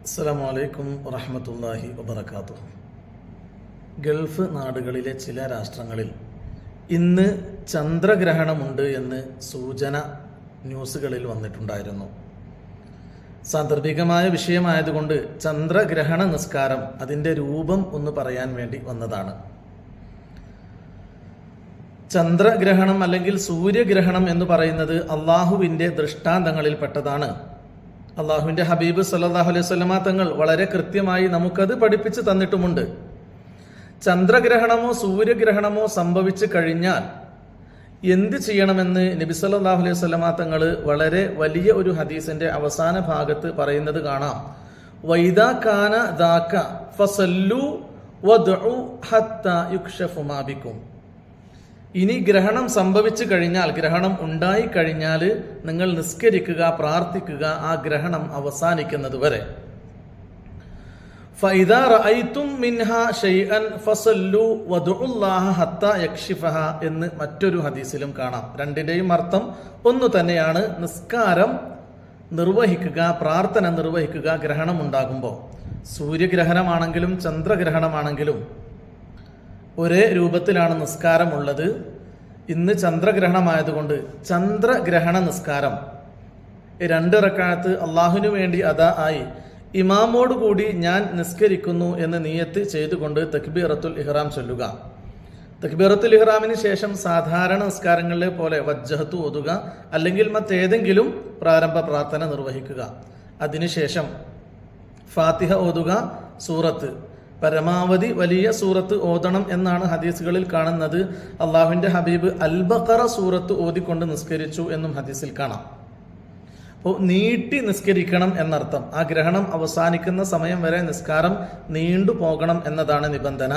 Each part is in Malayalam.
അസ്സലാമു അലൈക്കും വറഹ്മത്തുള്ളാഹി വബറകാതുഹു. ഗൾഫ് നാടുകളിലെ ചില രാഷ്ട്രങ്ങളിൽ ഇന്ന് ചന്ദ്രഗ്രഹണമുണ്ട് എന്ന് സൂചന ന്യൂസുകളിൽ വന്നിട്ടുണ്ടായിരുന്നു. സാന്ദർഭികമായ വിഷയമായതുകൊണ്ട് ചന്ദ്രഗ്രഹണ നിസ്കാരം അതിൻ്റെ രൂപം ഒന്ന് പറയാൻ വേണ്ടി വന്നതാണ്. ചന്ദ്രഗ്രഹണം അല്ലെങ്കിൽ സൂര്യഗ്രഹണം എന്ന് പറയുന്നത് അള്ളാഹുവിൻ്റെ ദൃഷ്ടാന്തങ്ങളിൽപ്പെട്ടതാണ്. അള്ളാഹുവിൻ്റെ ഹബീബ് സല്ലല്ലാഹു അലൈഹി വസല്ലമ തങ്ങൾ വളരെ കൃത്യമായി നമുക്കത് പഠിപ്പിച്ച് തന്നിട്ടുമുണ്ട്. ചന്ദ്രഗ്രഹണമോ സൂര്യഗ്രഹണമോ സംഭവിച്ചു കഴിഞ്ഞാൽ എന്ത് ചെയ്യണമെന്ന് നബി സല്ലല്ലാഹു അലൈഹി വസല്ലമ തങ്ങൾ വളരെ വലിയ ഒരു ഹദീസിന്റെ അവസാന ഭാഗത്ത് പറയുന്നത് കാണാം. വൈദാ കാന ദാക ഫസല്ലു വദ്ഉ ഹത്താ യുക്ശഫു മാ ബിക്കും. ഇനി ഗ്രഹണം സംഭവിച്ചു കഴിഞ്ഞാൽ, ഗ്രഹണം ഉണ്ടായി കഴിഞ്ഞാൽ നിങ്ങൾ നിസ്കരിക്കുക, പ്രാർത്ഥിക്കുക ആ ഗ്രഹണം അവസാനിക്കുന്നത് വരെ. ഫഇദാ റഅയ്തും മിൻഹാ ശൈഅൻ ഫസല്ലു വദ്ഉല്ലാഹ ഹത്താ യക്ഷിഫഹ എന്ന് മറ്റൊരു ഹദീസിലും കാണാം. രണ്ടിന്റെയും അർത്ഥം ഒന്നു തന്നെയാണ്. നിസ്കാരം നിർവഹിക്കുക, പ്രാർത്ഥന നിർവഹിക്കുക ഗ്രഹണം ഉണ്ടാകുമ്പോൾ. സൂര്യഗ്രഹണമാണെങ്കിലും ചന്ദ്രഗ്രഹണമാണെങ്കിലും ഒരേ രൂപത്തിലാണ് നിസ്കാരമുള്ളത്. ഇന്ന് ചന്ദ്രഗ്രഹണമായതുകൊണ്ട് ചന്ദ്രഗ്രഹണ നിസ്കാരം 2 റക്അത്ത് അള്ളാഹുവിനു വേണ്ടി അദാ ആയി ഇമാമോട് കൂടി ഞാൻ നിസ്കരിക്കുന്നു എന്ന് നിയത്ത് ചെയ്തുകൊണ്ട് തക്ബീറത്തുൽ ഇഹ്റാം ചൊല്ലുക. തക്ബീറത്തുൽ ഇഹ്റാമിന് ശേഷം സാധാരണ നിസ്കാരങ്ങളിലെ പോലെ വജ്ജഹത്ത് ഓതുക, അല്ലെങ്കിൽ മറ്റേതെങ്കിലും പ്രാരംഭ പ്രാർത്ഥന നിർവഹിക്കുക. അതിനുശേഷം ഫാത്തിഹ ഓതുക, സൂറത്ത് പരമാവധി വലിയ സൂറത്ത് ഓതണം എന്നാണ് ഹദീസുകളിൽ കാണുന്നത്. അള്ളാഹുവിന്റെ ഹബീബ് അൽ ബഖറ സൂറത്ത് ഓതിക്കൊണ്ട് നിസ്കരിച്ചു എന്നും ഹദീസിൽ കാണാം. അപ്പോൾ നീട്ടി നിസ്കരിക്കണം എന്നർത്ഥം. ആ ഗ്രഹണം അവസാനിക്കുന്ന സമയം വരെ നിസ്കാരം നീണ്ടു പോകണം എന്നതാണ് നിബന്ധന.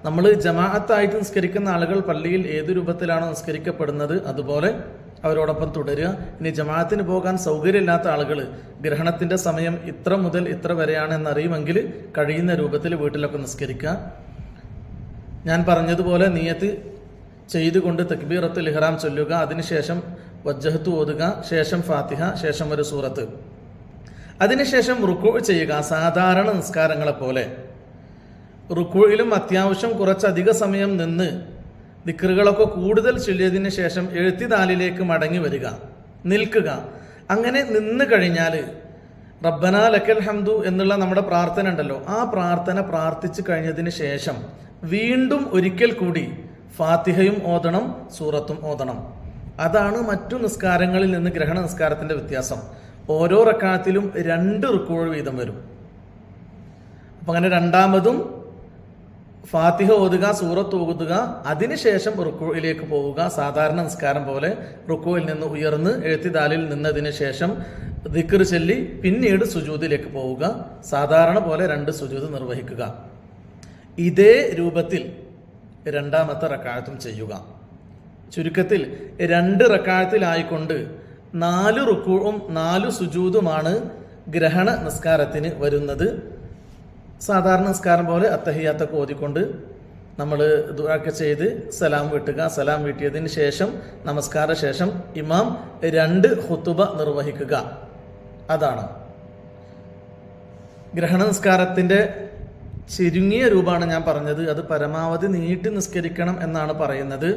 നമ്മൾ ജമാഅത്തായിട്ട് നിസ്കരിക്കുന്ന ആളുകൾ പള്ളിയിൽ ഏത് രൂപത്തിലാണോ നിസ്കരിക്കപ്പെടുന്നത് അതുപോലെ അവരോടൊപ്പം തുടരുക. ഇനി ജമാഅത്തിന് പോകാൻ സൗകര്യമില്ലാത്ത ആളുകൾ ഗ്രഹണത്തിന്റെ സമയം ഇത്ര മുതൽ ഇത്ര വരെയാണ് എന്നറിയുമെങ്കിൽ കഴിയുന്ന രൂപത്തിൽ വീട്ടിലൊക്കെ നിസ്കരിക്കുക. ഞാൻ പറഞ്ഞതുപോലെ നിയത്ത് ചെയ്തുകൊണ്ട് തക്ബീറത്തുൽ ഇഹ്റാം ചൊല്ലുക, അതിനുശേഷം വജ്ജഹത്ത് ഓതുക, ശേഷം ഫാത്തിഹ, ശേഷം ഒരു സൂറത്ത്, അതിനുശേഷം റുക്കൂ ചെയ്യുക. സാധാരണ നിസ്കാരങ്ങളെ പോലെ റുക്കൂയിലും അത്യാവശ്യം കുറച്ചധിക സമയം നിന്ന് ദിക്റുകളൊക്കെ കൂടുതൽ ചൊല്ലിയതിന് ശേഷം എഴുത്തിദാലിലേക്ക് മടങ്ങി വരിക, നിൽക്കുക. അങ്ങനെ നിന്ന് കഴിഞ്ഞാൽ റബ്ബനാ ലക്കൽ ഹംദു എന്നുള്ള നമ്മുടെ പ്രാർത്ഥന ഉണ്ടല്ലോ, ആ പ്രാർത്ഥന പ്രാർത്ഥിച്ചു കഴിഞ്ഞതിന് ശേഷം വീണ്ടും ഒരിക്കൽ കൂടി ഫാത്തിഹയും ഓതണം, സൂറത്തും ഓതണം. അതാണ് മറ്റു നിസ്കാരങ്ങളിൽ നിന്ന് ഗ്രഹണ നിസ്കാരത്തിന്റെ വ്യത്യാസം. ഓരോ റക്അത്തിലും 2 റുക്കൂ വീതം വരും. അപ്പൊ അങ്ങനെ രണ്ടാമതും ഫാത്തിഹ ഓതുക, സൂറത്ത് ഓതുക, അതിനുശേഷം റുക്കൂയിലേക്ക് പോവുക. സാധാരണ നിസ്കാരം പോലെ റുക്കൂയിൽ നിന്ന് ഉയർന്ന് എഴുത്തിദാലിൽ നിന്നതിന് ശേഷം ദിക്ർ ചൊല്ലി പിന്നീട് സുജൂദിലേക്ക് പോവുക. സാധാരണ പോലെ 2 സുജൂദ് നിർവഹിക്കുക. ഇതേ രൂപത്തിൽ രണ്ടാമത്തെ റക്അത്തും ചെയ്യുക. ചുരുക്കത്തിൽ 2 റക്അത്തിലായിക്കൊണ്ട് 4 റുക്കൂഉം 4 സുജൂദുമാണ് ഗ്രഹണ നിസ്കാരത്തിന് വരുന്നത്. സാധാരണ നിസ്കാരം പോലെ അത്തഹിയ്യാത്തൊക്കെ ഓതിക്കൊണ്ട് നമ്മൾ ദുആ ചെയ്ത് സലാം വീട്ടുക. സലാം വീട്ടിയതിന് ശേഷം നമസ്കാര ശേഷം ഇമാം 2 ഖുതുബ നിർവഹിക്കുക. അതാണ് ഗ്രഹണ നിസ്കാരത്തിന്റെ ചുരുങ്ങിയ രൂപമാണ് ഞാൻ പറഞ്ഞത്. അത് പരമാവധി നീട്ടി നിസ്കരിക്കണം എന്നാണ് പറയുന്നത്.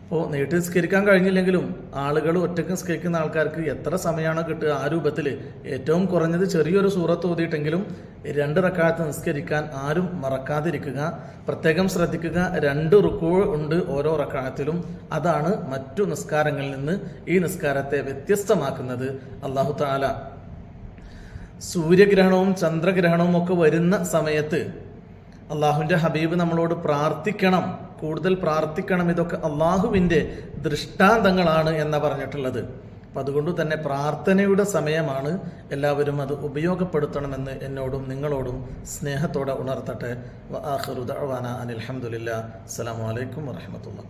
അപ്പോൾ നീട്ടി നിസ്കരിക്കാൻ കഴിഞ്ഞില്ലെങ്കിലും ആളുകൾ ഒറ്റയ്ക്ക് നിസ്കരിക്കുന്ന ആൾക്കാർക്ക് എത്ര സമയമാണോ കിട്ടുക ആ രൂപത്തിൽ ഏറ്റവും കുറഞ്ഞത് ചെറിയൊരു സൂറത്ത് ഓതിയിട്ടെങ്കിലും 2 റക്അത്ത് നിസ്കരിക്കാൻ ആരും മറക്കാതിരിക്കുക. പ്രത്യേകം ശ്രദ്ധിക്കുക, 2 റുക്കൂ ഉണ്ട് ഓരോ റക്അത്തിലും. അതാണ് മറ്റു നിസ്കാരങ്ങളിൽ നിന്ന് ഈ നിസ്കാരത്തെ വ്യത്യസ്തമാക്കുന്നത്. അല്ലാഹു തആല സൂര്യഗ്രഹണവും ചന്ദ്രഗ്രഹണവും ഒക്കെ വരുന്ന സമയത്ത് അള്ളാഹുവിന്റെ ഹബീബ് നമ്മളോട് പ്രാർത്ഥിക്കണം, കൂടുതൽ പ്രാർത്ഥിക്കണം. ഇതൊക്കെ അള്ളാഹുവിന്റെ ദൃഷ്ടാന്തങ്ങളാണ് എന്നാ പറഞ്ഞിട്ടുള്ളത്. അപ്പം അതുകൊണ്ട് തന്നെ പ്രാർത്ഥനയുടെ സമയമാണ്. എല്ലാവരും അത് ഉപയോഗപ്പെടുത്തണമെന്ന് എന്നോടും നിങ്ങളോടും സ്നേഹത്തോടെ ഉണർത്തട്ടെ. വആഖിറു ദഅ്വാനാ അനിൽ ഹംദുലില്ലാഹ്. അസ്സലാമു അലൈക്കും വറഹ്മത്തുള്ളാഹി.